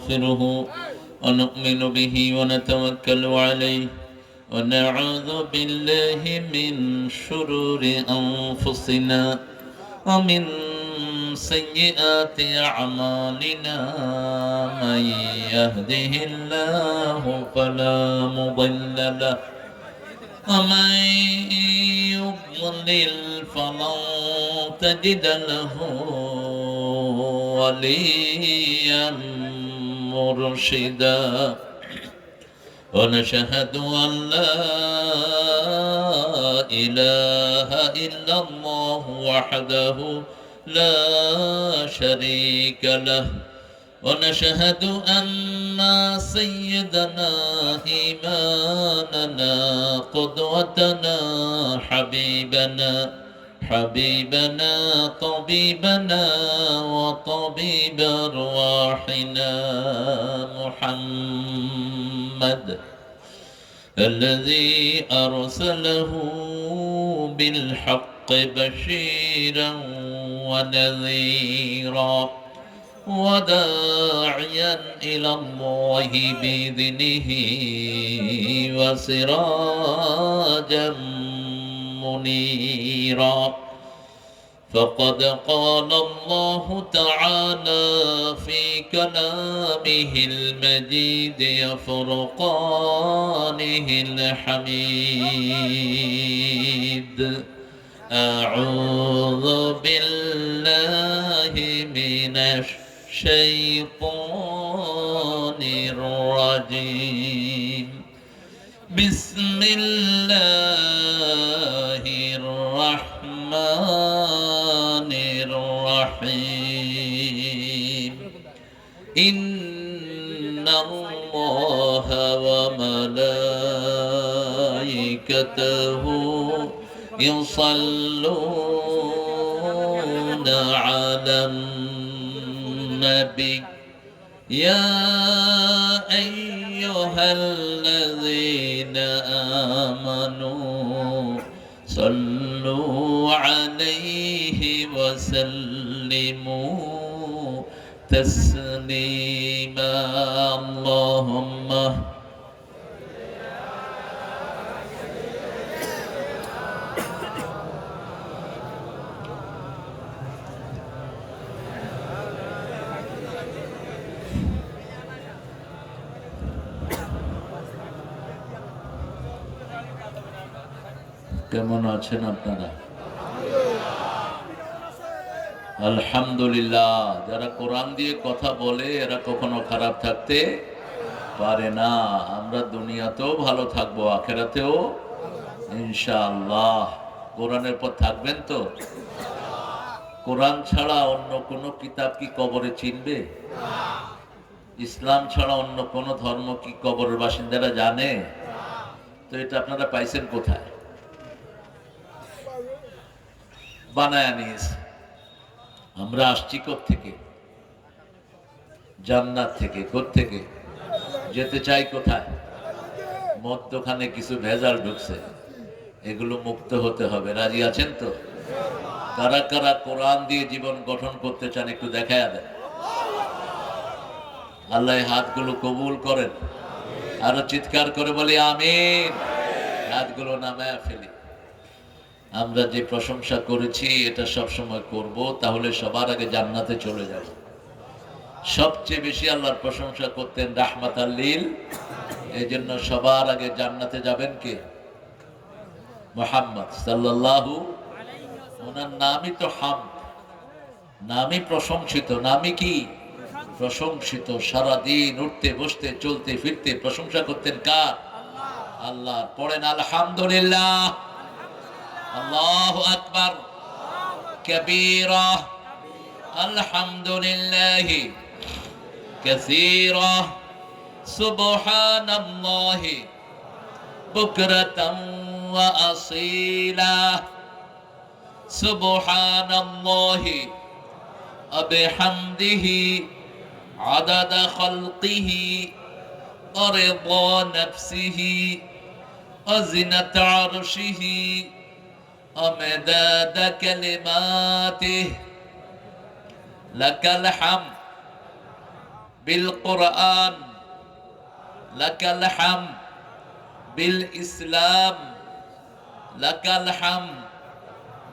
ونستغفره ونؤمن به ونتوكل عليه ونعوذ بالله من شرور أنفسنا ومن سيئات أعمالنا من يهده الله فلا مضل له ومن يضلل فلن تجد له وليا مرشدا ونشهد أن لا إله إلا الله وحده لا شريك له ونشهد أن سيدنا إمامنا قدوتنا حبيبنا طبيبنا وطبيب أرواحنا محمد الذي أرسله بالحق بشيرا ونذيرا وداعيا إلى الله بإذنه وسراجا منيرا فقد قال الله تعالى في كلامه المجيد وفرقانه الحميد أعوذ بالله من الشيطان الرجيم بسم الله الرحمن الرحيم إن الله وملائكته يصلون على النبي يا أيها الذين آمنوا صلوا عليه وسلموا تسليما اللهم কেমন আছেন আপনারা? আলহামদুলিল্লাহ। যারা কোরআন দিয়ে কথা বলে এরা কখনো খারাপ থাকতে পারে না। আমরা দুনিয়াতেও ভালো থাকবো, আখিরাতেও ইনশাআল্লাহ। কোরআনের পর থাকবেন তো? কোরআন ছাড়া অন্য কোনো কিতাব কি কবরে চিনবে? ইসলাম ছাড়া অন্য কোনো ধর্ম কি কবরের বাসিন্দারা জানে? তো এটা আপনারা পাইছেন কোথায়? বানায় নিয়েছে। আমরা আসছি থেকে জান্নাত থেকে। থেকে যেতে চাই কোথায়? মধ্যখানে কিছু ভেজাল ঢুকছে, এগুলো মুক্ত হতে হবে। রাজি আছেন তো? কারা কারা কোরআন দিয়ে জীবন গঠন করতে চান একটু দেখায়া দেন। আল্লাহ হাতগুলো কবুল করেন। আরো চিৎকার করে বলি আমিন। হাতগুলো নামায়া ফেলি। আমরা যে প্রশংসা করেছি এটা সব সময় করব, তাহলে সবার আগে জান্নাতে চলে যাব। সবচেয়ে বেশি আল্লাহর প্রশংসা করতেন রাহমাতাল লিল, এইজন্য সবার আগে জান্নাতে যাবেন কে? মুহাম্মদ সাল্লাল্লাহু আলাইহি ওয়াসাল্লাম। ওনার নামই তো হামদ, নামই প্রশংসিত। নামই কি? প্রশংসিত। সারাদিন উঠতে বসতে চলতে ফিরতে প্রশংসা করতেন কার? আল্লাহ। পড়েন আলহামদুলিল্লাহ। আল্লাহু আকবার কবীরা আলহামদুলিল্লাহি কাসীরা সুবহানাল্লাহি বুকরাতান ওয়া আসীলা সুবহানাল্লাহি ওয়া বিহামদিহি আদাদা খালকিহি ওয়া রিদা নাফসিহি ওয়া জিনাতা আরশিহি ومداد كلماته لك الحمد বিল কোরআন, লাকাল হামদ বিল ইসলাম, লাকাল হামদ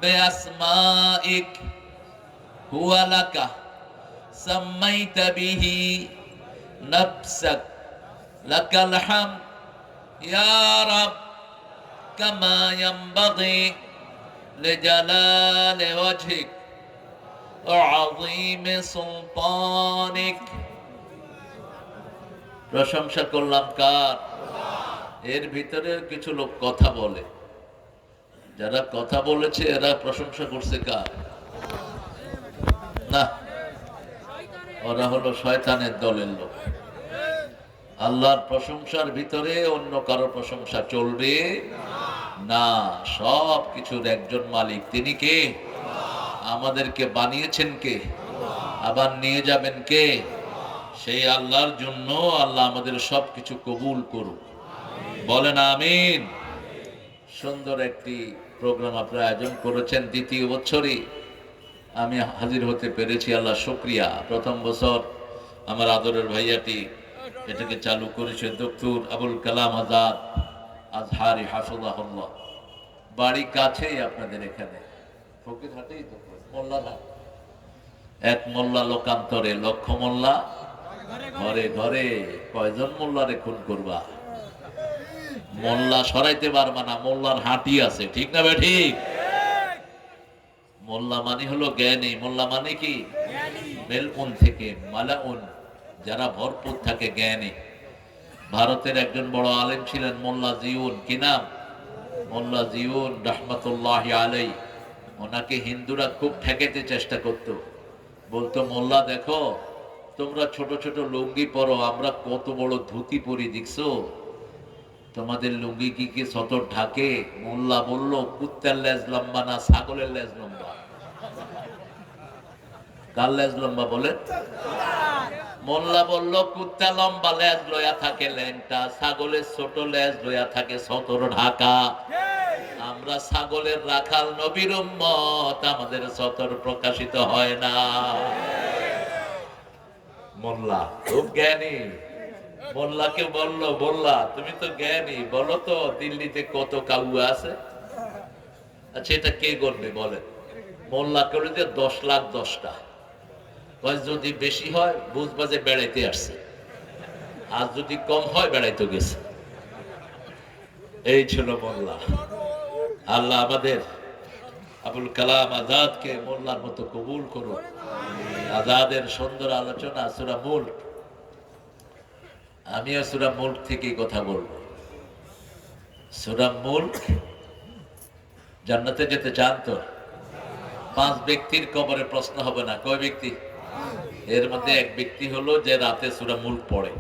বিআসমাইক হুয়া লাকা সাম্মাইতা বিহি নাফসাক, লাকাল হামদ ইয়া রাব কামা ইয়ানবাগি লিজালালি ওয়াজহিক ওয়া আযীমি সুলতানিক। প্রশংসা করলাম কার? এর ভিতরে কিছু লোক কথা বলে, যারা কথা বলেছে এরা প্রশংসা করছে কার? না, ওরা হলো শয়তানের দলের লোক। আল্লাহর প্রশংসার ভিতরে অন্য কারো প্রশংসা চলবে না। সব কিছুর একজন মালিক, তিনি কে? আমাদেরকে বানিয়েছেন কে? আবার নিয়ে যাবেন কে? সেই আল্লাহর জন্য আল্লাহ আমাদের সবকিছু কবুল করুক, বলেন আমিন। সুন্দর একটি প্রোগ্রাম আপনারা আয়োজন করেছেন। দ্বিতীয় বছরই আমি হাজির হতে পেরেছি, আল্লাহ শুকরিয়া। প্রথম বছর আমার আদরের ভাইয়াটি এটাকে চালু করেছে, ডক্টর আবুল কালাম আজাদ আজহারি হাফিজাহুল্লাহ। বাড়ি কাছেই আপনাদের এখানে, ফকিরহাটেই তো, মোল্লারহাট। এক মোল্লা লোকান্তরে, লক্ষ মোল্লা ঘরে ঘরে। কয়জন মোল্লারে খুন করবা? মোল্লা সরাইতে পারবা না, মোল্লার হাঁটি আছে, ঠিক না ভাই? ঠিক। মোল্লা মানে হলো জ্ঞানী। মোল্লা মানে কি? মেলউন থেকে মালাউন, যারা ভরপুর থাকে জ্ঞানী। ভারতের একজন বড় আলেম ছিলেন মোল্লা জিউন। কি নাম? মোল্লা জিউন রহমতুল্লাহি আলাই। ওনাকে হিন্দুরা খুব ঠেকাতে চেষ্টা করত, বলতো মোল্লা দেখো তোমরা ছোট ছোট লুঙ্গি পরো, আমরা কত বড় ধুতি পরি, দেখছো তোমাদের লুঙ্গি কি কি সতর ঢাকে? মোল্লা বলল কুত্তার লেজ লম্বা না ছাগলের লেজ লম্বা? কার লেজ লম্বা বলে? মোল্লা বলল কুত্তা লম্বা লেজ লয়া থাকে ল্যাংটা, ছাগলের ছোট লেজ লয়া থাকে সতর ঢাকা। আমরা ছাগলের রাখাল, নবীর উম্মত, আমাদের সতর প্রকাশিত হয় না। মোল্লা খুব জ্ঞানী। মোল্লাকে বললো, মোল্লা তুমি তো জ্ঞানী, বলো তো দিল্লিতে কত কাউয়া আছে? আচ্ছা এটা কে করবে বলে? মোল্লা করে যে 10 লাখ 10টা। যদি বেশি হয় বুঝবা যে বেড়াইতে আসছে, আর যদি কম হয় বেড়াইতে গেছে। এই ছিল মোল্লা। আল্লাহ আমাদের আবুল কালাম আজাদকে মোল্লার মতো কবুল করুন। আজাদের সুন্দর আলোচনা সূরা মুলক। আমিও সূরা মুলক থেকে কথা বলবো। সূরা মুলক, জান্নাতে যেতে চান তো? 5 ব্যক্তির কবরে প্রশ্ন হবে না। কয় ব্যক্তি? এর মধ্যে এক ব্যক্তি হলো যে রাতে সূরা মুলক পড়ে,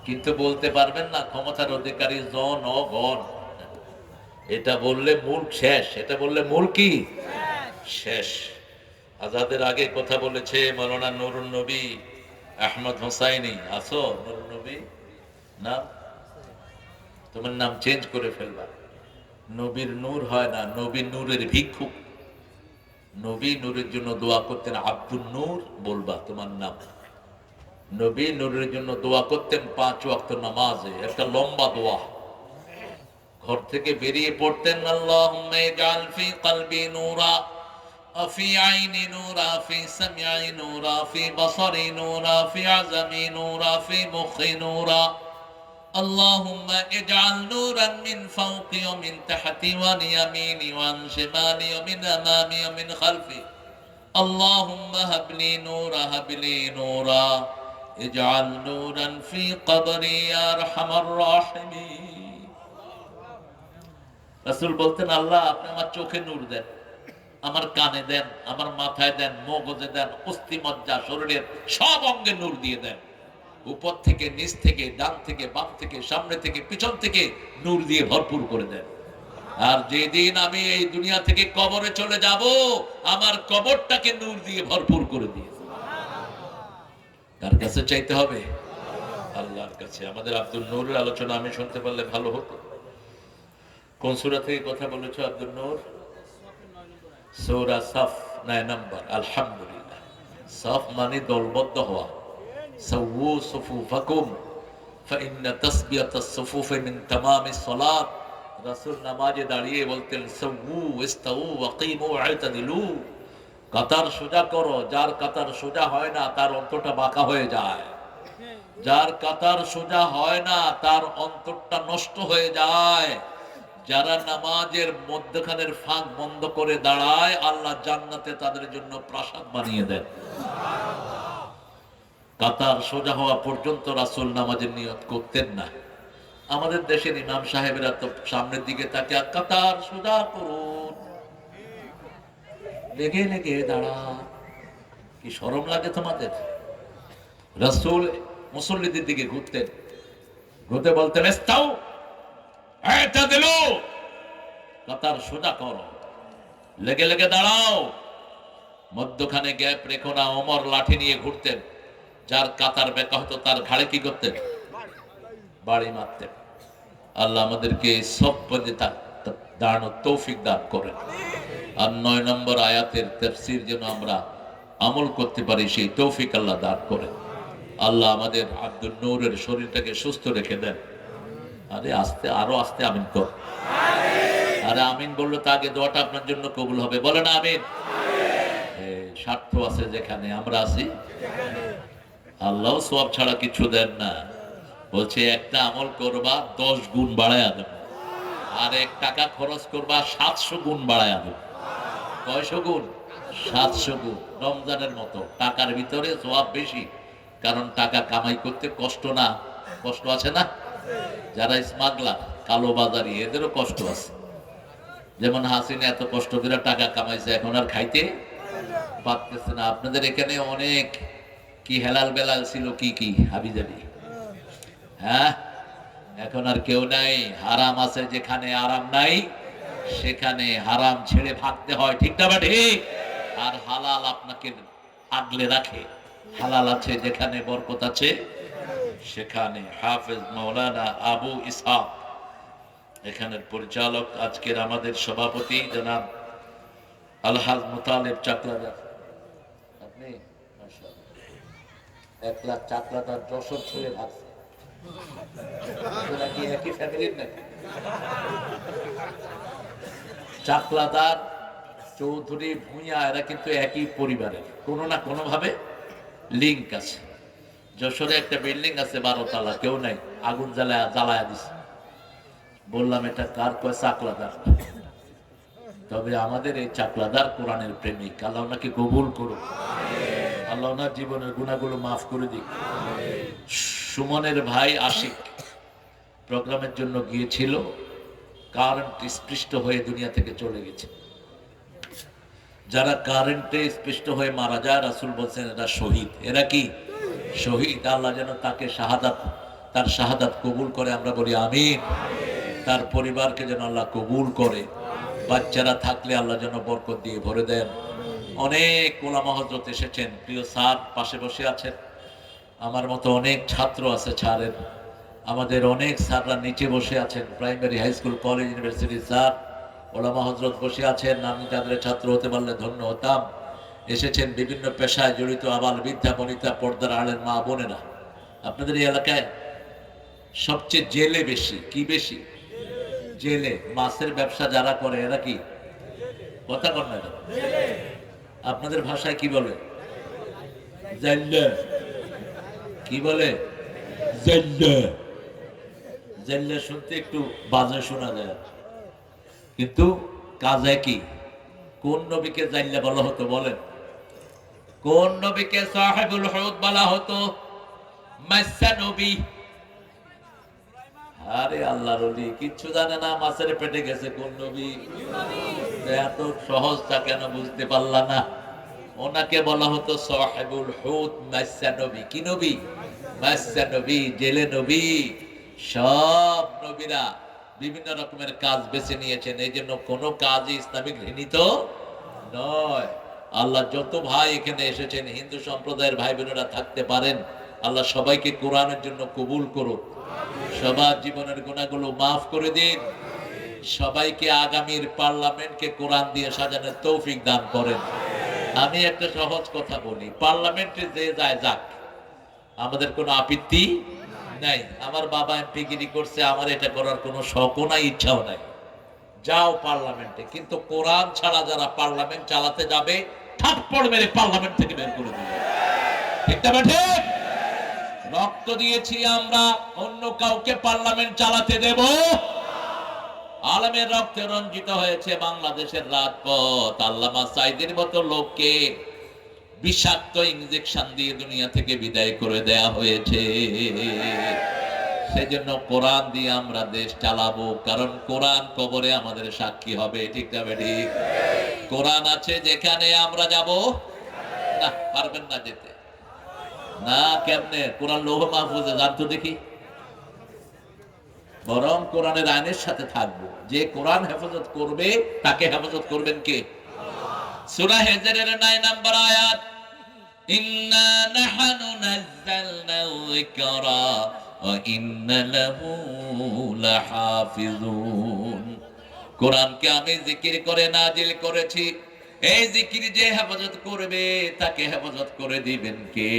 কিন্তু বলতে পারবেন না ক্ষমতার অধিকারী জনগণ। এটা বললে মুলক শেষ, এটা বললে মুলক কি শেষ। আজাদের আগে কথা বলেছে মাওলানা নুরুন নবী আহমদ হোসাইনি। আছো নুরুন নবী? না, তোমার নাম চেঞ্জ করে ফেলবা। নবীর নূর হয় না, নবী নূরের ভিক্ষুক। নবী নূরের জন্য দোয়া করতেন, আব্দুল নূর বলবা তোমার নাম। নবী নূরের জন্য দোয়া করতেন 5 ওয়াক্ত নামাজে, একটা লম্বা দোয়া। ঘর থেকে বেরিয়ে পড়তেন, আল্লাহুম্মা ইজআল ফি কলবি নূরা, ফি আইনি নূরা, ফি সামঈ নূরা, ফি বসরি নূরা, ফি আযমি নূরা, ফি মুখি নূরা। আল্লাহুম্মা ইজআল নূরান মিন ফাওকি ওয়া মিন তাহতি ওয়া আন ইয়ামিনি ওয়া আন শিমালি ওয়া মিন আমামি ওয়া মিন খালফি। আল্লাহুম্মা হাবলি নূরা, হাবলি নূরা, ইজআল নূরান ফি কবরি ইয়া আরহামার রাহিমিন। রাসূল বলতেন, আল্লাহ আপনি আমার চোখে নূর দেন, আমার কানে দেন, আমার মাথায় দেন, মগজে দেন, অস্থি মজ্জা শরীরের সব অঙ্গে নূর দিয়ে দেন। উপর থেকে নিচ থেকে, ডান থেকে বাম থেকে, সামনে থেকে পিছন থেকে নূর দিয়ে ভরপুর করে দেন। আর যেদিন আমি এই দুনিয়া থেকে কবরে চলে যাব, আমার কবরটাকে নূর দিয়ে ভরপুর করে দিয়ে। কার কাছে চাইতে হবে? আল্লাহর কাছে। আমাদের আব্দুল নূরের আলোচনা আমি শুনতে পারলে ভালো হতো। কোন সূরা থেকে কথা বলেছো আব্দুল নূর? সূরা সাফ 9 নম্বর। আলহামদুলিল্লাহ। সাফ মানে দলবদ্ধ হওয়া। সাওয়ু সুফুফাকুম ফাইন্না তাসবিয়াতাস সুফুফি মিন তামামিস সালাত। রাসূল নামাজে দাঁড়িয়ে বলতেন সাওয়ু ইস্তাউ ওয়াকিমু আ'তাদিলু, কাতার সোজা করো। যার কাতার সোজা হয় না তার অন্তরটা বাঁকা হয়ে যায়, যার কাতার সোজা হয় না তার অন্তরটা নষ্ট হয়ে যায়। যারা নামাজের মধ্যখানের ফাঁক বন্ধ করে দাঁড়ায় আল্লাহ জান্নাতে তাদের জন্য প্রাসাদ বানিয়ে দেন। কাতার সোজা হওয়া পর্যন্ত রাসূল নামাজের নিয়ত করতেন না। আমাদের দেশের ইমাম সাহেবেরা তো সামনের দিকে তাকে কাতার সোজা করুন, লেগে লেগে দাঁড়া। কি শরম লাগে তোমাদের? রাসূল মুসল্লিদের দিকে ঘুরতেন, ঘুরতে বলতেন ইস্তাউ আ'তাদিলু, কাতার সোজা করো, লেগে লেগে দাঁড়াও, মধ্যখানে গ্যাপ রেখো না। ওমর লাঠি নিয়ে ঘুরতেন, যার কাতার বেঁকা হতো তার ঘাড়ে কি করতেন? বাড়ি মারতেন। আল্লাহ আমাদেরকে সব পদে দাঁড়ানোর তৌফিক দান করেন। আর ৯ নম্বর আয়াতের তাফসীর যেন আমরা আমল করতে পারি সেই তৌফিক আল্লাহ দান করেন। আল্লাহ আমাদের আব্দুল নূরের শরীরটাকে সুস্থ রেখে দেন। আরে আস্তে, আরো আস্তে আমিন কর। আরে আমিন বললে তো আগে দোয়াটা আপনার জন্য কবুল হবে। বলেন আমিন। স্বার্থ আছে যেখানে আমরা আছি, আল্লাহ সওয়াব ছাড়া কিছু দেন না। বলছে একটা আমল করবা 10 গুণ বাড়ায়া দেব, আর 1 টাকা খরচ করবা 700 গুণ বাড়ায়া দেব। কয়শো গুণ? 700 গুণ। রমজানের মতো টাকার ভিতরে সওয়াব বেশি, কারণ টাকা কামাই করতে কষ্ট না? কষ্ট আছে না? যারা স্মাগলার, কালো বাজারি, এদেরও কষ্ট আছে। যেমন হাসিনা এত কষ্ট করে টাকা কামাইছে, এখন আর খাইতে পারতেছে না। আপনাদের এখানে অনেক কি হেলাল বেলাল ছিল, কি কি হাবিজাবি, হ্যাঁ? এখন আর কেউ নাই। হারাম আছে যেখানে, আরাম নাই সেখানে। হারাম ছেড়ে ভাগতে হয়, ঠিক না? ঠিক। আর হালাল আপনাকে আগলে রাখে। হালাল আছে যেখানে, বরকত আছে সেখানে। হাফেজ মাওলানা আবু ইসহাক এখানের পরিচালক, আজকের আমাদের সভাপতি জনাব আলহাজ মুতালিব চাকলাদার। আপনি 1 লাখ চাকলাদার যশোর ছেলে ভাবছে কি একই ফ্যামিলির নাকি? চাকলাদার, চৌধুরী, ভূঁইয়া এরা কিন্তু একই পরিবারের, কোনো না কোনো ভাবে লিঙ্ক আছে। যশোরে একটা বিল্ডিং আছে 12 তলা, কেউ নাই, আগুন জ্বালায়া দিছে। বললাম এটা কার? কয় চাকলাদার। তবে আমাদের এই চাকলাদার কোরআনের প্রেমিক। আল্লাহ ওনাকে কবুল করুক, আল্লাহ ওনার জীবনের গুনাহগুলো মাফ করে দিক। সুমনের ভাই আশিক প্রোগ্রামের জন্য গিয়েছিল, কারেন্ট স্পৃষ্ট হয়ে দুনিয়া থেকে চলে গেছে। যারা কারেন্টে স্পৃষ্ট হয়ে মারা যায় রাসূল বলছেন এরা শহীদ। এরা কি? শহীদ। আল্লাহ যেন তাকে শাহাদাত, তার শাহাদাত কবুল করে, আমরা বলি আমিন। তার পরিবারকে যেন আল্লাহ কবুল করে। বাচ্চারা থাকলে আল্লাহ যেন বরকত দিয়ে ভরে দেন। অনেক ওলামা হযরত এসেছেন, প্রিয় স্যার পাশে বসে আছেন। আমার মতো অনেক ছাত্র আছে স্যারের, আমাদের অনেক স্যাররা নিচে বসে আছেন, primary, high school, college, university sir, ওলামা হযরত বসে আছেন। আমি তাদের ছাত্র হতে পারলে ধন্য হতাম। এসেছেন বিভিন্ন পেশায় জড়িত আবাল বৃদ্ধা বনিতা, পর্দার আড়ের মা বোনেরা। আপনাদের এই এলাকায় সবচেয়ে জেলে বেশি। কি বেশি? জেলে। মাছের ব্যবসা যারা করে এরা কি? কথা কর না? আপনাদের ভাষায় কি বলে? জাল্লা। কি বলে? জাল্লা। জাল্লা শুনতে একটু বাজে শোনা যায়, কিন্তু কাজে কি? কোন নবীকে জাল্লা বলা হতো বলেন? কোন নবীকে সাহেবুল হুদ বলা হতো? মাইসা নবী। আরে আল্লাহর ওলি কিচ্ছু জানে না, মাছের পেটে গেছে কোন নবী? এত সহজটা কেন বুঝতে পারলা না? ওনাকে বলা হতো সাহেবুল হুদ, মাইসা নবী। কি নবী? মাইসা নবী, জেলে নবী। সব নবীরা বিভিন্ন রকমের কাজ বেছে নিয়েছেন, এই জন্য কোনো কাজই ইসলামিক ঘৃণিত নয়। আল্লাহ যত ভাই এখানে এসেছেন, হিন্দু সম্প্রদায়ের ভাই বোনেরা থাকতে পারেন, আল্লাহ সবাইকে কোরআনের জন্য কবুল করুন, সবার জীবনের গুনাহগুলো মাফ করে দিন, সবাইকে আগামীর পার্লামেন্টকে কোরআন দিয়ে সাজানোর তৌফিক দান করেন। আমি একটা সহজ কথা বলি, পার্লামেন্টে যে যায় যাক, আমাদের কোনো আপত্তি নাই। আমার বাবা এমপিগিরি করছে, আমার এটা করার কোনো শখও নাই, ইচ্ছাও নাই। যাও পার্লামেন্টে, কিন্তু কোরআন ছাড়া যারা পার্লামেন্ট চালাতে যাবে থাপ্পড় মেরে পার্লামেন্ট থেকে বের করে দিবে। ঠিক না ঠিক? রক্ত দিয়েছি আমরা, অন্য কাউকে পার্লামেন্ট চালাতে দেব? আলমের রক্তে রঞ্জিত হয়েছে বাংলাদেশের রাজপথ। আল্লামা সাইদের মতো লোককে বিষাক্ত ইনজেকশন দিয়ে দুনিয়া থেকে বিদায় করে দেয়া হয়েছে। সেজন্য কোরআন দিয়ে আমরা দেশ চালাবো, কারণ কোরআন কবরে আমাদের সাক্ষী হবে। ঠিক না ঠিক? কোরআন আছে যেখানে আমরা যাব না, পারবেন না যেতে। না কেমনে? কোরআন লৌহ মাহফুজে যান তো দেখি। বরং কোরআনের আইনের সাথে থাকবো। যে কোরআন হেফাজত করবে তাকে হেফাজত করবেন কে? সূরা হিজরের 9 নম্বর আয়াত, ইন্না নাহনু নাযালনা যিকরা ওয়া ইন্না লাহু লাহাফিজুন। কোরআনকে আমি জিকির করে নাজিল করেছি, এই জিকির যে হেফাজত করবে তাকে হেফাজত করে দিবেন কে?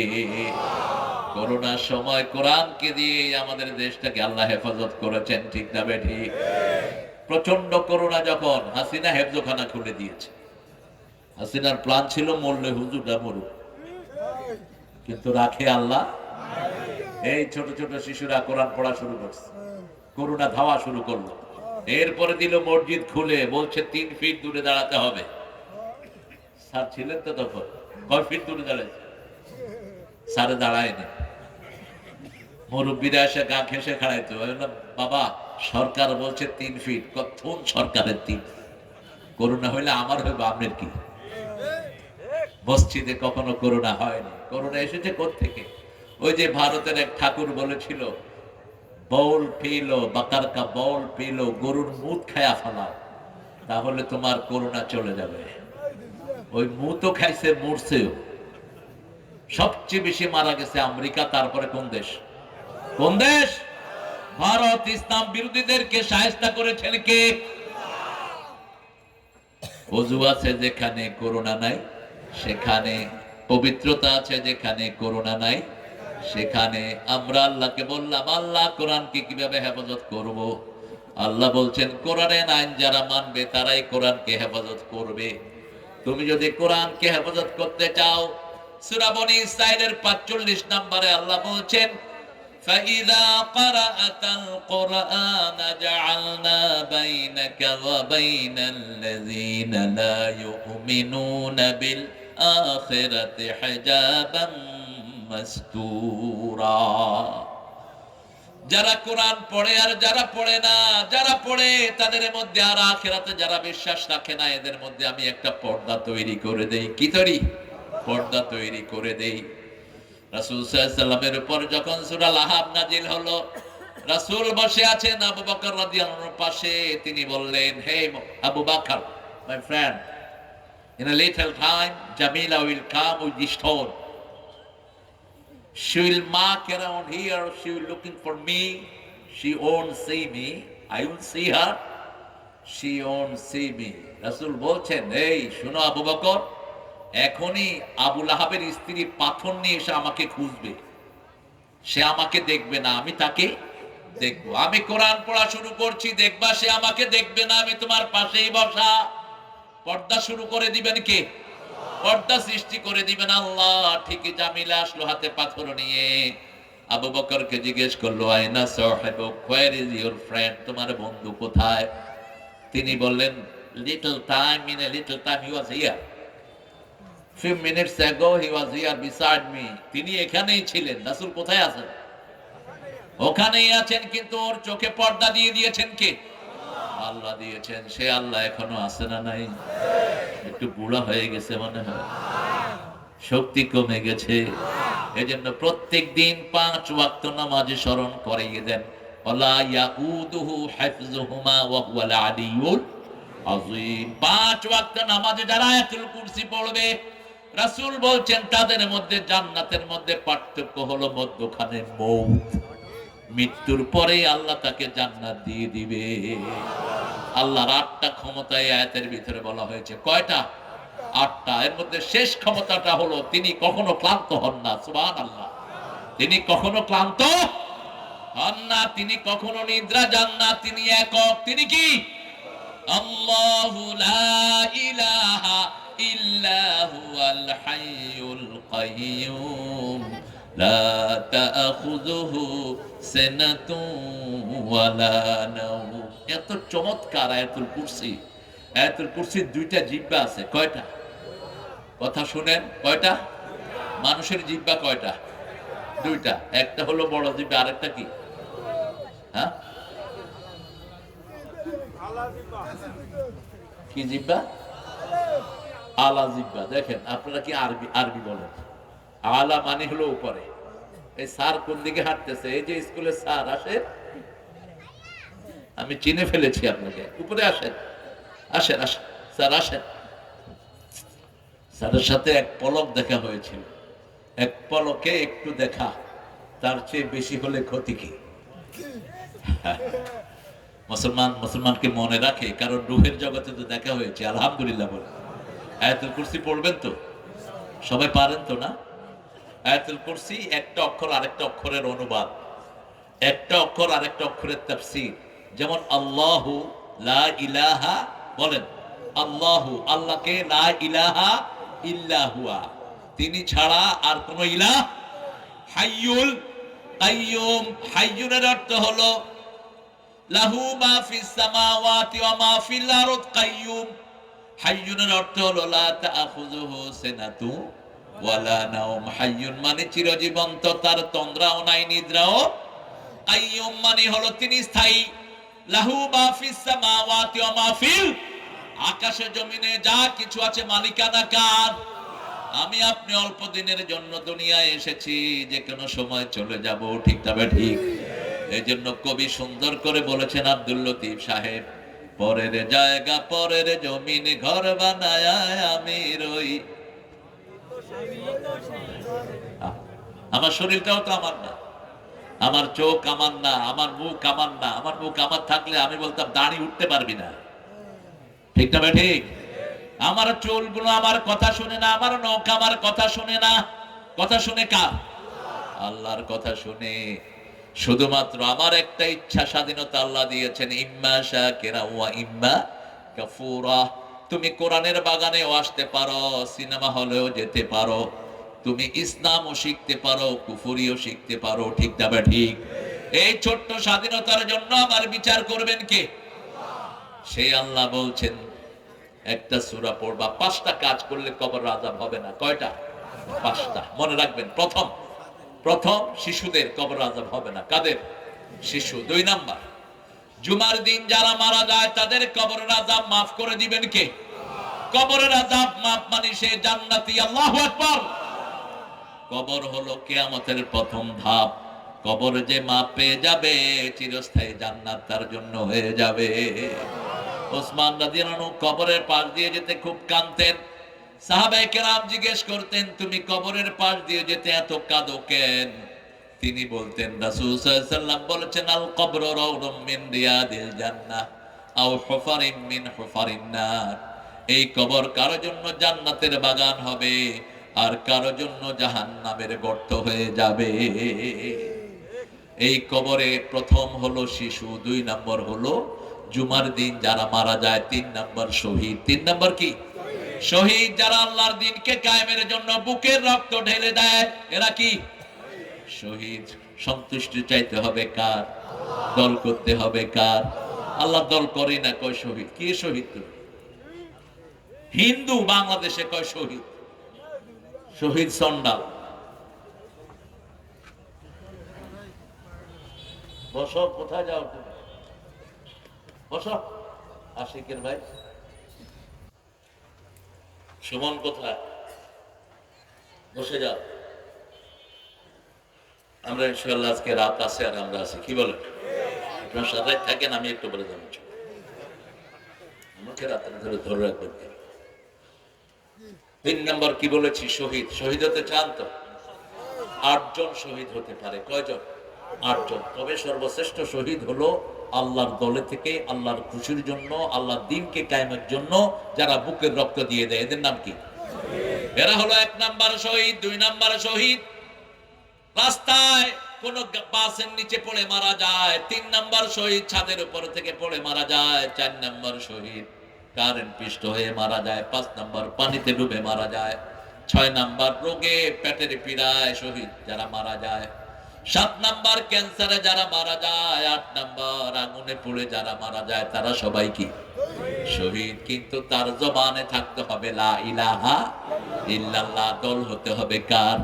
করোনার সময় কোরআনকে দিয়ে আমাদের দেশটাকে আল্লাহ হেফাজত করেছেন। ঠিক না ঠিক? প্রচন্ড করোনা যখন, হাসিনা হেফজখানা খুলে দিয়েছে। হাসিনার প্ল্যান ছিল মরলে হুজুরটা মরুক, কিন্তু রাখে আল্লাহ। এই ছোট ছোট শিশুরা কোরআন পড়া শুরু করছে, করোনা ধাওয়া শুরু করলো। এরপরে দিল মসজিদ খুলে, বলছে 3 ফিট দূরে দাঁড়াতে হবে। স্যার ছিলেন তো তখন, কয় ফিট দূরে দাঁড়াইছে? স্যারে দাঁড়ায়নি। মুরব্বীরা এসে গা ঘেঁষে খাড়াইতো, বাবা সরকার বলছে 3 ফিট। কোন সরকারের 3? করোনা হইলে আমার হইবে, আপনার কি? মসজিদে কখনো করোনা হয়নি। করোনা এসেছে কোত্থেকে? ওই যে ভারতের এক ঠাকুর বলেছিল, বউল পিলো বাকার কা বউল পিলো, গরুর মুত খায়া ফেলাও, তাহলে তোমার করোনা চলে যাবে। ওই মুতও খাইছে, মরছেও। সবচেয়ে বেশি মারা গেছে আমেরিকা, তারপরে কোন দেশ? কোন দেশ? ভারত। ইসলাম বিরোধীদেরকে শায়েস্তা করেছেন কে? ওযু আছে যেখানে করোনা নাই সেখানে, পবিত্রতা আছে যেখানে করোনা নাই সেখানে। আমরা আল্লাহকে বললাম, আল্লাহ কোরআনকে কিভাবে হেফাজত করব? আল্লাহ বলছেন, কোরআনের আইন যারা মানবে তারাই কোরআনকে হেফাজত করবে। তুমি যদি কোরআনকে হেফাজত করতে চাও, সূরা বনী ইসরাঈলের 45 নম্বরে আল্লাহ বলছেন, فَإِذَا قَرَأْتَ الْقُرْآنَ جَعَلْنَا بَيْنَكَ وَبَيْنَ الَّذِينَ لَا يُؤْمِنُونَ بِالْآخِرَةِ حِجَابًا مَسْتُورًا। যারা কোরআন পড়ে আর যারা পড়ে না, যারা পড়ে তাদের মধ্যে আর আখিরাতে যারা বিশ্বাস রাখে না, এদের মধ্যে আমি একটা পর্দা তৈরি করে দেই। কি তৈরি? পর্দা তৈরি করে দেই। রাসূল সাল্লাল্লাহু আলাইহি ওয়াসাল্লামের উপর যখন সূরা আল-আহব নাজিল হলো, রাসূল বসে আছেন আবু বকর রাদিয়াল্লাহু আনহুর পাশে। তিনি বললেন, হে Abu Bakr, my friend, in a little time Jamila will come with the stone. She will mark around here, she will looking for me, she won't see me, I will see her, she won't see me. রাসূল বলছেন, এই শোনো আবু বকর, এখনই আবু লাহাবের স্ত্রী পাথর নিয়ে এসে আমাকে খুঁজবে। সে আমাকে দেখবে না, আমি তাকে দেখবো। আমি কোরআন পড়া শুরু করছি, দেখবা সে আমাকে দেখবে না, আমি তোমার পাশেই বসা। পর্দা শুরু করে দিবেন কে? পর্দা সৃষ্টি করে দিবেন আল্লাহ। ঠিকই জামিলা আসলো হাতে পাথর নিয়ে। আবু বকরকে জিজ্ঞেস করলো, আয়না সাহেবুক, where is your friend? তোমার বন্ধু কোথায়? তিনি বললেন, little time, in a little time he was here. Few minutes ago he was here beside me. তিনি এখানেই ছিলেন। রাসূল কোথায় আছেন? ওখানেই আছেন, কিন্তু ওর চোখে পর্দা দিয়ে দিয়েছেন কে? আল্লাহ দিয়েছেন। সে আল্লাহ এখনো আছে না নাই? একটু বুড়া হয়ে গেছে মনে হয়, শক্তি কমে গেছে। এজন্য প্রত্যেক দিন 5 ওয়াক্ত নামাজে স্মরণ করিয়ে দেন, ওয়ালা ইয়াউদুহু হিফযুহুমা ওয়া হুয়াল আলিয়্যুল আযীম। 5 ওয়াক্ত নামাজে যারা আয়াতুল কুরসি পড়বে, রাসূল বলছেন তাদের মধ্যে জান্নাতের মধ্যে পার্থক্য হলো মধ্যখানে মউত। মৃত্যুর পরে আল্লাহ তাকে জান্নাত দিয়ে দিবে। আল্লাহর 8টা ক্ষমতা এই আয়াতের ভিতরে বলা হয়েছে। কয়টা? 8টা। এর মধ্যে শেষ ক্ষমতাটা হলো তিনি কখনো ক্লান্ত হন না। সুবহানাল্লাহ। তিনি কখনো ক্লান্ত হন না, তিনি কখনো নিদ্রা যান না, তিনি একক। তিনি কি? আল্লাহু লা ইলাহা ইল্লা হুয়াল হাইয়ুল কাইয়্যুম লা তাখুযুহু সিনাতুন ওয়ালা নাওম। এত চমৎকার আয়াতুল কুরসি। আয়াতুল কুরসির দুইটা জিহ্বা আছে। কয়টা? কথা শুনেন, কয়টা? মানুষের জিহ্বা কয়টা? দুইটা। একটা হলো বড় জিহ্বা, আরেকটা কি? হ্যাঁ, কি জিহ্বা? আলা জিহ্বা। দেখেন আপনারা কি আরবি আরবি বলেন? আলা মানে হলো উপরে। এই স্যার কোন দিকে হাঁটতেছে? এই যে স্কুলে স্যার আসে, আমি চিনে ফেলেছি আপনাকে। উপরে আসেন, আসেন, আসেন স্যার, আসেন। স্যারের সাথে এক পলক দেখা হয়েছিল। এক পলকে একটু দেখা, তার চেয়ে বেশি হলে ক্ষতি কি? মুসলমানকে মনে রাখে, কারণ রূহের জগতে তো দেখা হয়েছে। আলহামদুলিল্লাহ বলে। আয়াতুল কুরসি পড়বেন তো? সবাই পারেন তো না? আয়াতুল কুরসি একটা অক্ষর আরেকটা অক্ষরের অনুবাদ, একটা অক্ষর আরেকটা অক্ষরের তাফসীর। যেমন আল্লাহু লা ইলাহা, বলেন আল্লাহু, আল্লাহকে লা ইলাহা ইল্লা হুয়া, তিনি ছাড়া আর কোন ইলাহ। হাইয়ুল কাইয়্যুম, হাইয়ুনের অর্থ হলো লাহু মা ফিস সামাওয়াতি ওয়া মা ফিল আরদ কাইয়্যুম। হাইয়ুনের অর্থ হলো লা তাখুযুহু সিনাতু ওয়ালা নাওম। হাইয়ুন মানে চিরজীবন্ত, তার তন্দ্রাও নাই নিদ্রাও। কাইয়্যুম মানে হলো তিনি স্থায়ী। লাহু মা ফিস সামাওয়াতি ওয়া মা ফিল, আকাশে জমিনে যা কিছু আছে মালিকানা কার? আমি আপনি অল্প দিনের জন্য দুনিয়ায় এসেছি, যে কোনো সময় চলে যাব, ঠিক তবে ঠিক। এই জন্য কবি সুন্দর করে বলেছেন, আব্দুল লতিফ সাহেব, পরের জায়গা পরের জমিন ঘর বানায় আমি রই। আমার শরীরটাও তো আমার না, আমার চোখ আমার না, আমার মুখ আমার না। আমার মুখ আমার থাকলে আমি বলতাম দাড়ি উঠতে পারবি না, ঠিক না ঠিক? আমার চুলগুলো আমার কথা শুনে না, আমার নখ আমার কথা শুনে না। কথা শুনে কার? আল্লাহর কথা শুনে। শুধুমাত্র আমার একটা ইচ্ছা, স্বাধীনতা আল্লাহ দিয়েছেন, ইম্মা শাকিরা ওয়া ইম্মা কাফুরা। তুমি কোরআনের বাগানেও আসতে পারো, সিনেমা হলেও যেতে পারো, তুমি ইসলামও শিখতে পারো, কুফরিও শিখতে পারো, ঠিক না ঠিক? এই ছোট্ট স্বাধীনতার জন্য আমার বিচার করবেন কে? সেই আল্লাহ বলছেন, একটা সূরা পড়বা, 5টা কাজ করলে কবর আযাব হবে না। কয়টা? 5টা। মনে রাখবেন। প্রথম শিশুদের কবর আযাব হবে না। কাদের? শিশু। 2 নাম্বার, জুমার দিন যারা মারা যায় তাদের কবরের আযাব মাফ করে দিবেন কে? কবরের আযাব মাফ মানে সে জান্নাতি। আল্লাহু আকবার। কবর হলো কিয়ামতের প্রথম ধাপ। কবর যে মাপ পেয়ে যাবে, চিরস্থায়ী জান্নাত তার জন্য হয়ে যাবে। ওসমান রাদিয়াল্লাহু আনহু কবরের পাশ দিয়ে যেতে খুব কাঁদতেন। সাহাবায়ে কেরাম জিজ্ঞেস করতেন, তুমি কবরের পাশ দিয়ে যেতে এত কাঁদো কেন? তিনি বলতেন, রাসূল সাল্লাল্লাহু আলাইহি ওয়াসাল্লাম বলেছেন, আল কবরু রাউদুম মিন রিয়াদিল জান্নাহ আও হুফারিম মিন হুফারিন নার। এই কবর কারো জন্য জান্নাতের বাগান হবে, আর কারো জন্য জাহান্নামের গর্ত হয়ে যাবে। এই কবরে প্রথম হলো শিশু, 2 নম্বর হলো জুমার দিন যারা মারা যায়, 3 নম্বর শহীদ। 3 নম্বর কি? শহীদ। যারা আল্লাহর দ্বীনকে কায়েমের জন্য বুকের রক্ত ঢেলে দেয়, এরা কি? শহীদ। সন্তুষ্টি চাইতে হবে কার? দল করতে হবে কার? আল্লাহ দল করে না, কয় শহীদ। কি শহীদ? তুমি হিন্দু, বাংলাদেশে কয় শহীদ। শহীদ সন্ডাল। বসো, কোথায় যাও তুমি? বসো। আশিকের ভাই সুমন কোথায়? বসে যাও। আমরা ইনশাআল্লাহ আজকে রাত আছে আর আমরা আছি, কি বলেন? আপনার সাথে থাকেন, আমি একটু বলে দেবো। আমাকে রাতের ধরে ধরে রাখবেন। 3 নম্বর কি বলেছি? শহীদ। শহীদ হতে চান তো? 8 জন শহীদ হতে পারে। কয়জন? 8 জন। তবে সর্বশ্রেষ্ঠ শহীদ হলো আল্লাহর দলে থেকে, আল্লাহর খুশির জন্য, আল্লাহর দ্বীনকে কায়েমের জন্য যারা বুকের রক্ত দিয়ে দেয়, এদের নাম কি? এরা হলো 1 নাম্বার শহীদ। 2 নাম্বার শহীদ রাস্তায় কোন বাসের নিচে পড়ে মারা যায়, 3 নাম্বার শহীদ ছাদের উপর থেকে পড়ে মারা যায়, 4 নাম্বার শহীদ কারেন্ট পিষ্ট হয়ে মারা যায়, 5 নাম্বার পানিতে ডুবে মারা যায়, 6 নাম্বার রোগে পেটের পীড়ায় শহীদ যারা মারা যায়, 7 নাম্বার ক্যান্সারে যারা মারা যায়, 8 নাম্বার আগুনে পুড়ে যারা মারা যায়, তারা সবাই কি শহীদ। কিন্তু তার জবানে থাকতে হবে লা ইলাহা ইল্লাল্লাহ। দল হতে হবে কার?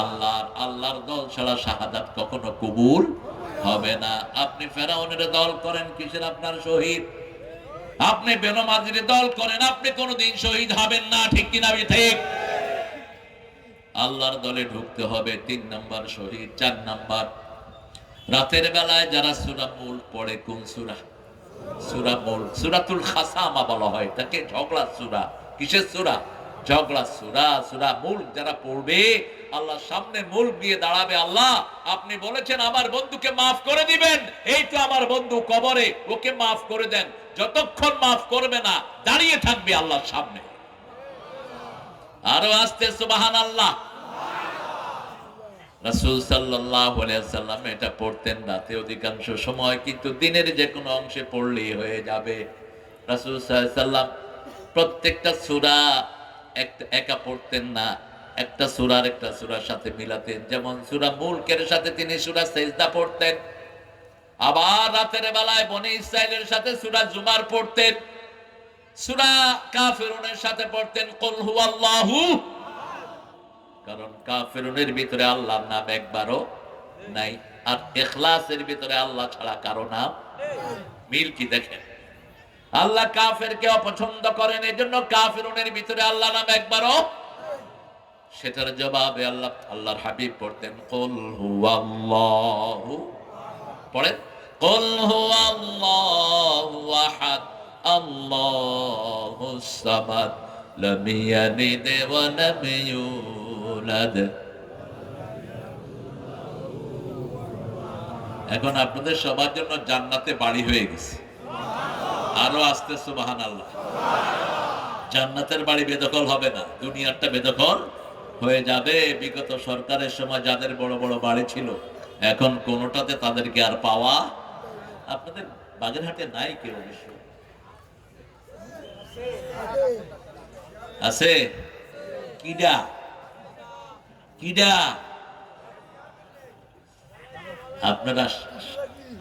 আল্লাহর। আল্লাহর দল ছাড়া শাহাদাত কখনো কবুল হবে না। আপনি ফেরাউনের দল করেন, কিসের আপনার শহীদ? আপনি বেনমাজির দল করেন, আপনি কোনোদিন শহীদ হবেন না। ঠিক কিনা ঠিক? আল্লাহর দলে ঢুকতে হবে, 3 নাম্বার শহীদ। 4 নাম্বার, রাতের বেলায় যারা সূরা মুল্ক পড়ে। কোন সূরা? সূরা মুল্ক। সূরাতুল খাসামা বলা হয় তাকে, ঝগড়া সূরা। কিসের সূরা? ঝগড়া সূরা। সূরা মুল্ক যারা পড়বে, আল্লাহর সামনে মুল্ক দিয়ে দাঁড়াবে। আল্লাহ, আপনি বলেছেন আমার বন্ধুকে মাফ করে দিবেন, এই তো আমার বন্ধু কবরে, ওকে মাফ করে দেন। যতক্ষণ মাফ করবে না, দাঁড়িয়ে থাকবে আল্লাহর সামনে। আরো আসতে সুবহানাল্লাহ। রাসূল সাল্লাল্লাহু আলাইহি ওয়াসাল্লাম এটা পড়তেন রাতে অধিকাংশ সময়, কিন্তু দিনের যে কোনো অংশে পড়লেই হয়ে যাবে। রাসূল সাল্লাল্লাহু আলাইহি ওয়াসাল্লাম প্রত্যেকটা সূরা একা পড়তেন না, একটা সূরার একটা সূরার সাথে মিলাতেন। যেমন সূরা মুলকের সাথে তিনি সূরা সিজদা পড়তেন, আবার রাতের বেলায় বনি ইসরাইলের সাথে সূরা জুমার পড়তেন, সূরা কাফিরুনের সাথে পড়তেন কুল হুয়াল্লাহু, কারণ কাফিরুনের ভিতরে আল্লাহর নাম একবারও নাই, আর ইখলাসের ভিতরে আল্লাহ ছাড়া কারো নাম। মিল কি দেখেন? আল্লাহ কাফেরকে অপছন্দ করেন, এজন্য কাফিরুনের ভিতরে আল্লাহ নাম একবারও। সেটার জবাবে আল্লাহর হাবিব পড়তেন কুল হুয়াল্লাহু, পড়েন কুল হুয়াল্লাহু আহাদ আল্লাহুস সামাদ লাম ইয়ালিদ ওয়া লাম ইউলাদ। এখন আপনাদের সবার জন্য জান্নাতে বাড়ি হয়ে গেছে। আরো আসতে সুবহানাল্লাহ। জান্নাতের বাড়ি বেদখল হবে না, দুনিয়াটা বেদখল হয়ে যাবে। বিগত সরকারের সময় যাদের বড় বড় বাড়ি ছিল, এখন কোনোটাতে তাদেরকে আর পাওয়া। আপনাদের বাগেরহাটে নাই কেউ? অবশ্য আছে। কিডা কিডা? আপনারা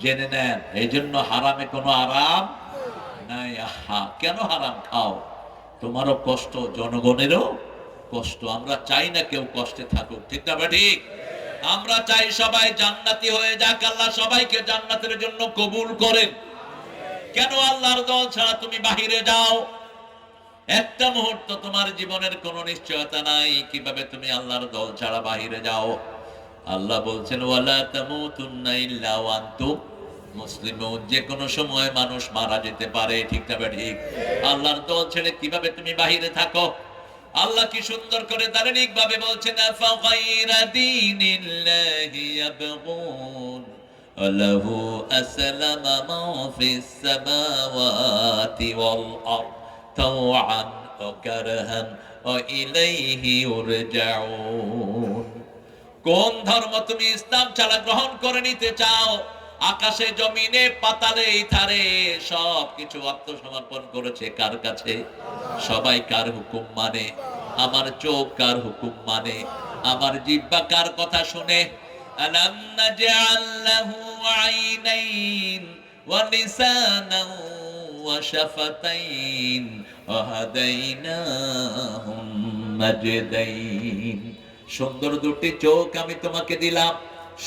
জেনে নেন, এই জন্য হারামে কোনো আরাম নাই। আহা, কেন হারাম খাও? তোমারও কষ্ট, জনগণেরও কষ্ট। আমরা চাই না কেউ কষ্টে থাকুক, ঠিক না ঠিক? আমরা চাই সবাই জান্নাতি হয়ে যাক। আল্লাহ সবাইকে জান্নাতের জন্য কবুল করেন। কেন আল্লাহর দল ছাড়া তুমি বাহিরে যাও? একটা মুহূর্ত তোমার জীবনের কোনো নিশ্চয়তা নাই, কিভাবে তুমি আল্লাহর দল ছাড়া বাহিরে যাও? আল্লাহ বলছেন ওয়ালা তামুতুন্না ইল্লা ওয়া আনতুম মুসলিমুন। যে কোনো সময় মানুষ মারা যেতে পারে, ঠিক না ঠিক? আল্লাহর দল ছেড়ে কিভাবে তুমি বাহিরে থাকো? আল্লাহ কি সুন্দর করে দারুণিক ভাবে বলছেন আফা গায়রা দীনিল্লাহি ইয়াবগুন আলাহু আসলামা মা ফিস সামাওয়াতি ওয়াল আরদ তাওআন ওয়া কারহান ওয়া ইলাইহি ইউরজাউন। কোন ধর্ম তুমি ইসলাম ছাড়া গ্রহণ করে নিতে চাও? আকাশে জমিনে পাতালে ইথারে সবকিছু আত্মসমর্পণ করেছে কার কাছে? সবাই কার হুকুম মানে? আমার চোখ কার হুকুম মানে? আমার জিহ্বা কার কথা শুনে? আলাম নাজআল লাহু আইনাইন ওয়া লিসানান ওয়া শাফাতাইন ওয়া হাদাইনাহুম নাজদাইন। সুন্দর দুটি চোখ আমি তোমাকে দিলাম,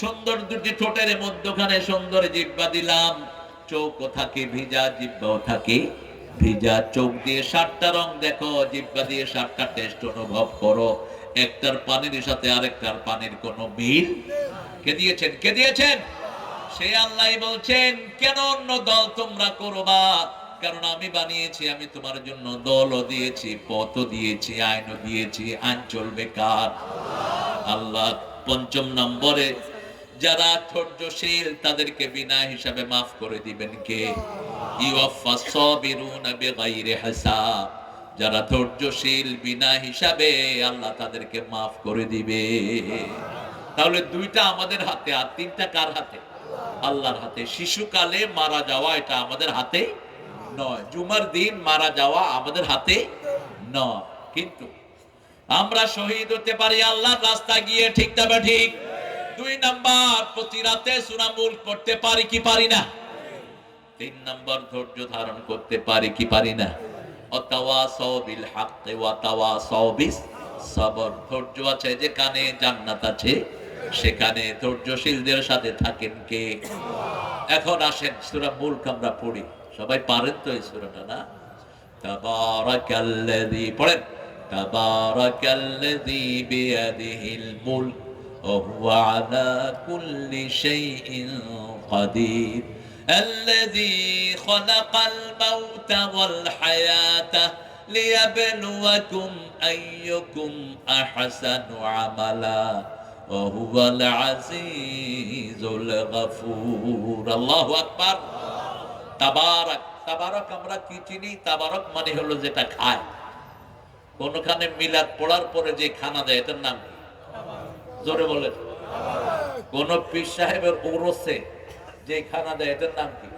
সুন্দর দুটি ঠোঁটের মধ্যখানে সুন্দর জিহ্বা দিলাম। চোখও থাকে ভিজা, জিহ্বাও থাকে ভিজা। চোখ দিয়ে 7টা রং দেখো, জিহ্বা দিয়ে 7টা টেস্ট অনুভব করো। একটার পানির সাথে আরেকটার পানির কোনো মিল কে দিয়েছেন? কে দিয়েছেন? সে আল্লাহ বলছেন কেন অন্য দল তোমরা করবা? কারণ আমি বানিয়েছি, আমি তোমার জন্য দলও দিয়েছি, পথও দিয়েছি, আইনও দিয়েছি। আইন চলবে কার? আল্লাহ। 5 নম্বরে যারা ধৈর্যশীল তাদেরকে বিনা হিসাবে মাফ করে দিবেন কে? ইউওয়াফাস সাবিরুনা বিগাইরি হিসাব। যারা ধৈর্যশীল বিনা হিসাবে, আল্লাহ তাদেরকে মাফ করে দিবে। তাহলে দুইটা আমাদের হাতে আর তিনটা কার হাতে? আল্লাহর হাতে। শিশুকালে মারা যাওয়া এটা আমাদের হাতে নয়, জুমার দিন মারা যাওয়া আমাদের হাতে নয়। কিন্তু আমরা শহীদ হতে পারি আল্লাহর রাস্তায় গিয়ে, ঠিক না ঠিক? 2 নাম্বার, প্রতি রাতে সূরা মুলক পড়তে পারি কি পারি না? 3 নাম্বার, ধৈর্য ধারণ করতে পারি কি পারি না? ওয়াতাওয়াসাউ বিল হাক্কি ওয়াতাওয়াসাউ বিস সবর। ধৈর্য আছে যেখানে জান্নাত আছে সেখানে ধৈর্যশীলদের সাথে থাকেন কে? এখন আসেন সূরা মুলক আমরা পড়ি। সবাই পারেন তো এই সূরাটা না? তাবারাকাল্লাযী, পড়েন। তাবারাকাল্লাযী বিয়াদিহিল মুলক ওয়া হুয়া আলা কুল্লি শাইইন কাদির আল্লাযী খালাকাল মাউতা ওয়াল হায়াতা লিয়াবলুয়াকুম আইয়ুকুম আহসানু আমালা ওয়া হুয়াল আজিজুল গফুর। আল্লাহু আকবার। তাবারাক, তাবারক আমরা কি চিনি? তাবারক মানে হলো যেটা খায়। কোনখানে মিলাদ পড়ার পরে যে খানা দেয় এটার নাম কি? জোরে বলেন। কোন পীর সাহেবের ওরসে যে খানা দেয় এটার নাম কি?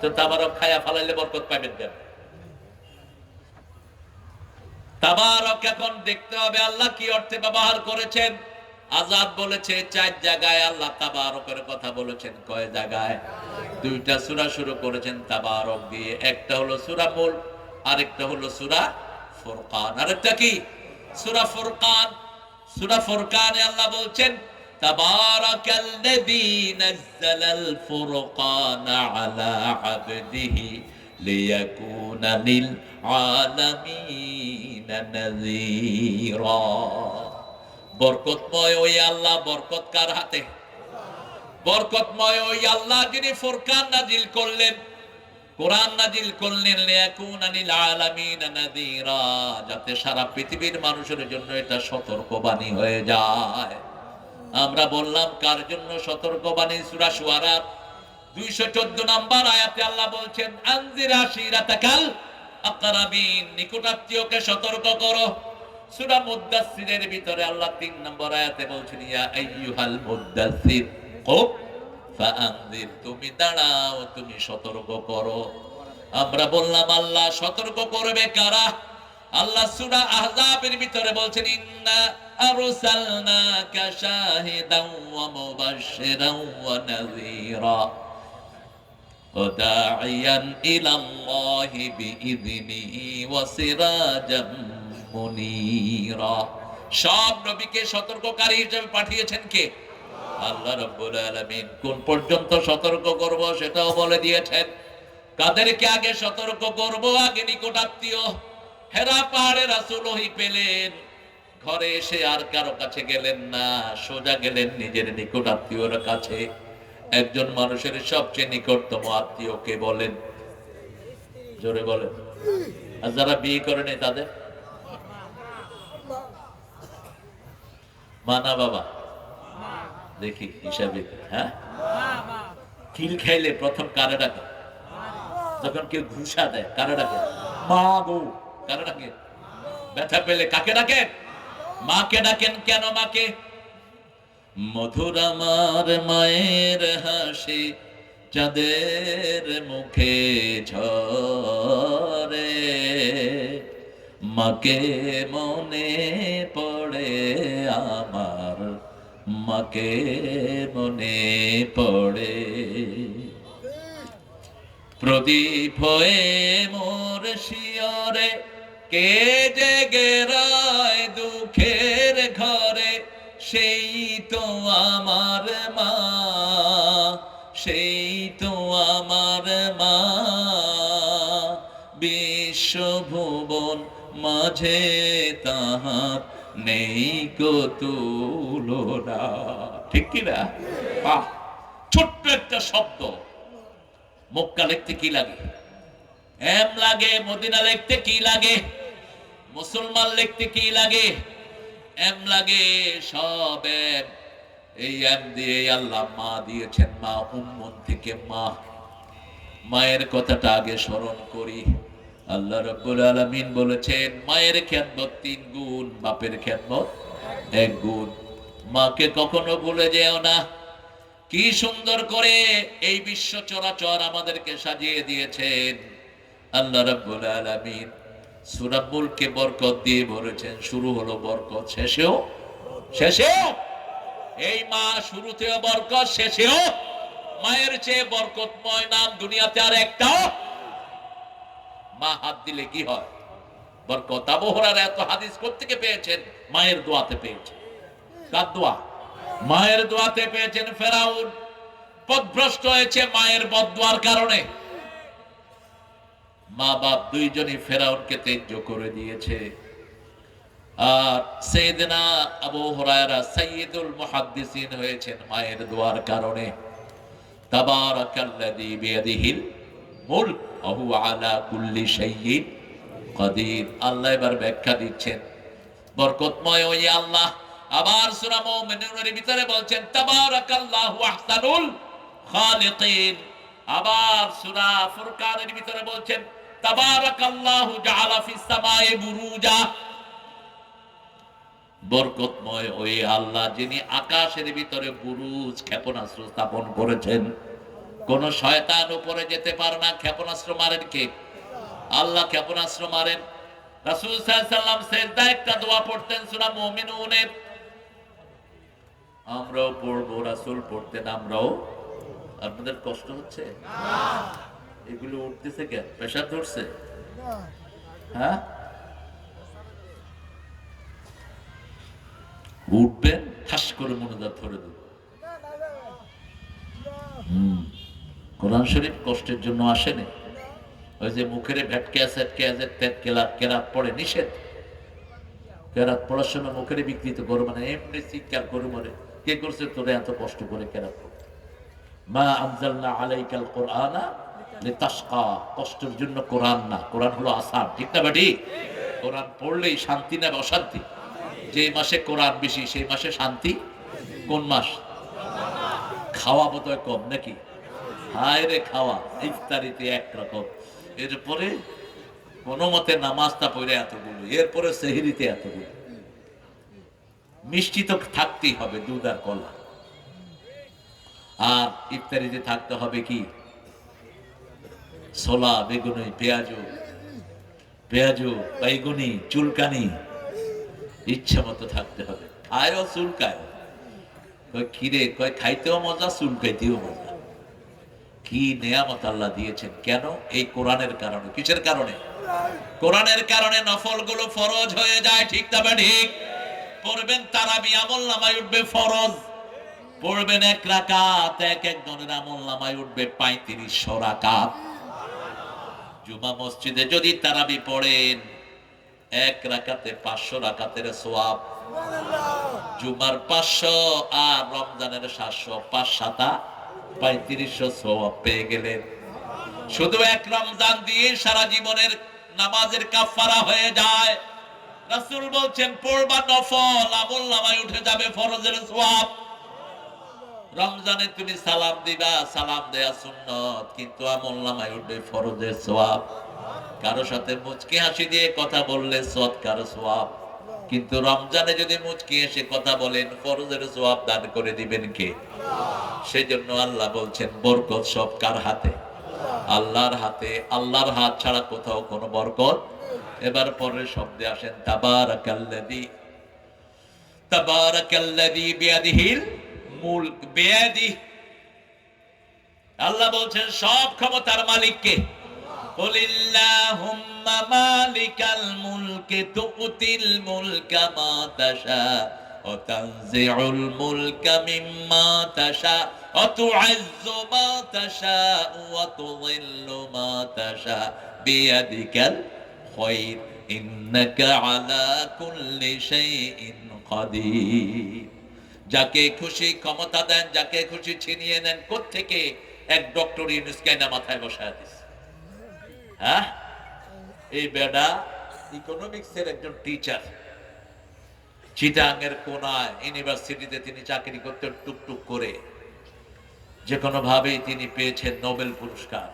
তো তাবারক খায়া ফালাইলে বরকত পাবেন কেন? তাবারক এখন দেখতে হবে আল্লাহ কি অর্থে ব্যবহার করেছেন। আজাদ বলেছে 4 জায়গায় আল্লাহ তাবারকের কথা বলেছেন। কয় জায়গায়? 2টা সূরা শুরু করেছেন তাবারক দিয়ে। একটা হলো সূরা মুলক, আরেকটা হলো সূরা ফুরকান। আরেকটা কি? সূরা ফুরকান। সূরা ফুরকানে আল্লাহ বলছেন তাবারাকাল্লাযী নাযালাল ফুরকানা আলা আবদিহি লিয়াকুনা লিল আলামিনা নাযীরা। বরকতময় ওই আল্লাহ। বরকত কার হাতে? বরকতময় ওই আল্লাহ যিনি ফুরকান নাজিল করলেন, কোরআন নাজিল করলেন, লিয়াকুনা লিল আলামিনা নাযীরা, যাতে সারা পৃথিবীর মানুষের জন্য এটা সতর্কবাণী হয়ে যায়। আমরা বললাম কার জন্য সতর্কবাণী? সূরা শুআরা 214 নম্বর আয়াতে আল্লাহ বলছেন আনজির আশিরাতাকাল আকরাবিন, নিকটাত্মীয়কে সতর্ক করো। সূরা মুদ্দাসসিরের ভিতরে আল্লাহ 3 নম্বর আয়াতে বলছেন ইয়া আইয়ুহাল মুদ্দাসসির কুম ফাআনজির, তুমি দাঁড়াও, তুমি সতর্ক করো। আমরা বললাম আল্লাহ সতর্ক করবে কারা? আল্লাহ সূরা আহজাবের ভিতরে বলছেন ইন্না আরসালনাকা শাহিদান ওয়া মুবাশশিরান ওয়া নাযীরা ওয়া দাঈয়ান ইলাল্লাহি বিইযনিহি ওয়া সিরাজাম মুনীরা। সব নবীকে সতর্ককারী হিসেবে পাঠিয়েছেন কে? আল্লাহ রাব্বুল আলামিন। কোন পর্যন্ত সতর্ক করব সেটাও বলে দিয়েছেন। কাদেরকে আগে সতর্ক করব? আগে নিকটাত্মীয়। হেরা পাহাড়ে রাসূল ওহী পেলেন, ঘরে এসে আর কারো কাছে গেলেন না, সোজা গেলেন নিজের নিকটাত্মীয়র কাছে। একজন মানুষের সবচেয়ে নিকটতম আত্মীয় কে বলেন? জোরে বলেন। আর যারা বিয়ে করেনি তাদের? মা না বাবা? দেখি হিসাবে। হ্যাঁ, কিল খাইলে প্রথম কারে ডাকে? যখন কেউ ঘুষা দেয় কারে ডাকে? মা গো। কারে ডাকে? ব্যথা পেলে কাকে ডাকেন? মাকে ডাকেন। কেন মাকে? মধুর আমার মায়ের হাসি চাঁদের মুখে ঝরে, মাকে মনে পড়ে আমার, মাকে মনে পড়ে। প্রদীপ হয়ে মোর শিয়রে কে জেগে রয় দুঃখের ঘরে, সেই তো আমার মা, সেই তো আমার মা। বিশ্বভুবন মাঝে তাহার নেই কো তুলনা। ঠিক কিনা? ছোট্ট একটা শব্দ। মক্কা লিখতে কি লাগে? এম লাগে। মদিনা লিখতে কি লাগে? মুসলমান লিখতে কি লাগে? এম লাগে। সব এম। এই এম দিয়ে আল্লাহ মা দিয়েছেন। মা উম্মন থেকে মা। মায়ের কথাটা আগে স্মরণ করি। আল্লাহ রাব্বুল আলামিন বলেছেন মায়ের খেদমত 3 গুণ, বাপের খেদমত 1 গুণ। মাকে কখনো ভুলে যেও না। কি সুন্দর করে এই বিশ্ব চরাচর আমাদেরকে সাজিয়ে দিয়েছেন আল্লাহ রাব্বুল আলামিন। সূরা মুলকে বরকত দিয়ে ভরেছেন, শুরু হলো বরকত, শেষেও এই মা, শুরুতেও বরকত, শেষেও। মায়ের চেয়ে বরকতময় নাম দুনিয়াতে আর একটাও। মা হাত দিলে কি হয়? বরকত। আবু হুরায়রা এত হাদিস কোত্থেকে পেয়েছেন? মায়ের দোয়াতে পেয়েছেন। কার দোয়া? মায়ের দোয়াতে পেয়েছেন। ফেরাউন পথভ্রষ্ট হয়েছে মায়ের বদদোয়ার কারণে। মা বাপ দুইজনই ফেরাউনকে ত্যায্য করে দিয়েছে। আর সাইয়েদনা আবু হুরায়রা সাইয়্যিদুল মুহাদ্দিসিন হয়েছেন মায়ের দোয়ার কারণে। তাবারাকাল্লাযী বিয়াদিহিল মুলক ওয়া হুয়া আলা কুল্লি শাইইন কাদির। আল্লাহ এবার ব্যাখ্যা দিচ্ছেন বরকতময় ওই আল্লাহ। আবার সূরা মুমিনুনের ভিতরে বলছেন তাবারাকাল্লাহু আহসানুল খালিকিন। আবার সূরা ফুরকানের ভিতরে বলছেন তাবারাকাল্লাহু জাআলা ফিস সামাই বুরুজা। বরকতময় ওই আল্লাহ যিনি আকাশের ভিতরে বুরুজ, ক্ষেপণাস্ত্র স্থাপন করেছেন। কোন শয়তান উপরে যেতে পারে না। ক্ষেপণাস্ত্র মারেন কে? আল্লাহ ক্ষেপণাস্ত্র মারেন। রাসূল সাল্লাল্লাহু আলাইহি ওয়াসাল্লাম সিজদায় একটা দোয়া পড়তেন সূরা মুমিনুনের। আমরাও পড়বো, রাসূল পড়তেন, আমরাও। আপনাদের কষ্ট হচ্ছে? না। এগুলো উঠতেছে কেন? প্রেসার ধরছে? না। হ্যাঁ, উঠবেন, ঠাস করে মনোজাত ধরে দেব। কোরআন শরীফ কষ্টের জন্য আসেনি। ওই যে মুখের ভেটকে কেরাত পড়ে নিষেধ। কেরাত পড়ার সময় মুখের বিকৃত করো, মানে এমনি চিৎকার করে মরে। কে করছে তোরে এত কষ্ট করে কেরাত পড়তে? মা আনজালনা আলাইকাল কুরআনা লিতাশকা। কষ্টের জন্য কোরআন না, কোরআন হলো আসার। ঠিক না বেটি? কোরআন পড়লেই শান্তি না অশান্তি? যে মাসে কোরআন বেশি সেই মাসে শান্তি। কোন মাস? খাওয়া বোধহয় কম নাকি? হায় রে খাওয়া, ইফতারিতে একরকম, এরপরে কোন মতে নামাজটা পড়ে এতগুলো, এরপরে সেহরিতে এতগুলো। মিষ্টি তো থাকতেই হবে, দুধ আর কলা। আর ইফতারিতে থাকতে হবে কি? ছোলা, বেগুনি, পেঁয়াজু, বাইগুনি, চুলকানি, ইচ্ছা মতো থাকতে হবে। খায়ও চুলকায়, কয় খিরে, কয় খাইতেও মজা, চুলকাইতেও মজা। কি নেয়ামত আল্লাহ দিয়েছেন। কেন? এই কোরআনের কারণে। কিসের কারণে? কোরআনের কারণে নফল গুলো ফরজ হয়ে যায়। ঠিক তবে ঠিক। পড়বেন তারাবি, আমলনামায় উঠবে ফরজ। পড়বেন এক রাকাত, এক একজনের আমলনামায় উঠবে ৩৫০০ রাকাত। জুমা মসজিদে যদি তারাবি পড়েন, এক রাকাতে ৫০০ রাকাতের সওয়াব। জুমার ৫০০ আর রমজানের ৭০০, ৫ ৭ ৩৫০০ সওয়াব পেয়ে গেলেন। শুধু এক রমজান দিয়ে সারা জীবনের নামাজের কাফারা হয়ে যায়। রাসূল বলছেন পড়বা নফল, আমলনামায় উঠে যাবে ফরজের সওয়াব। রমজানে তুমি সালাম দিবা, সালাম দেয়া সুন্নত, কিন্তু আমলনামায় উঠবে ফরজের সওয়াব। কারো সাথে মুচকি হাসি দিয়ে কথা বললে সদকার সওয়াব, কিন্তু রমজানে যদি মুচকি হেসে কথা বলেন ফরজের সওয়াব দান করে দিবেন কে? সেজন্য আল্লাহ বলছেন বরকত সব কার হাতে? আল্লাহর হাতে। আল্লাহর হাত ছাড়া কোথাও কোনো বরকত। এবার পরের শব্দে আসেন তাবারাকাল্লাযী বিয়াদিহিল মুলক। আল্লাহ বলছেন সব ক্ষমতার মালিক কে? কুলিল্লাহুম্মা মালিকাল মুলকি তুতিল মুলকা মা তাশা ওয়া তানজিউল মুলকা মিম্মা তাশা ওয়া তু'ইজ্জু মা তাশা ওয়া তুযিল্লু মা তাশা বিয়াদিকাল খায়র ইন্নাকা আলা কুল্লি শাইইন কাদির। যাকে খুশি ক্ষমতা দেন, যাকে খুশি ছিনিয়ে নেন। কোত্থেকে? এক ডক্টর ইউনূসকে না মাথায় বসায় দিছে। হ্যাঁ, এই বেডা ইকোনমিক্সের একজন টিচার, চিটাঙ্গের কোনায় ইউনিভার্সিটিতে তিনি চাকরি করতেন টুকটুক করে। যে কোনো ভাবেই তিনি পেয়েছেন নোবেল পুরস্কার।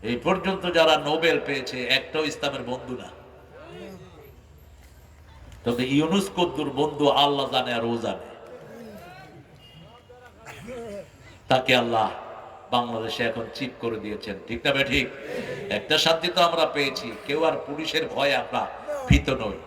এই পর্যন্ত যারা নোবেল পেয়েছে একটাও ইসলামের বন্ধু না। তবে ইউনুস কদ্দুর বন্ধু আল্লাহ জানে আর ও জানে। তাকে আল্লাহ বাংলাদেশে এখন চিপ করে দিয়েছেন, ঠিক না বে ঠিক? একটা শান্তি তো আমরা পেয়েছি, কেউ আর পুলিশের ভয়ে আমরা ভীত নই।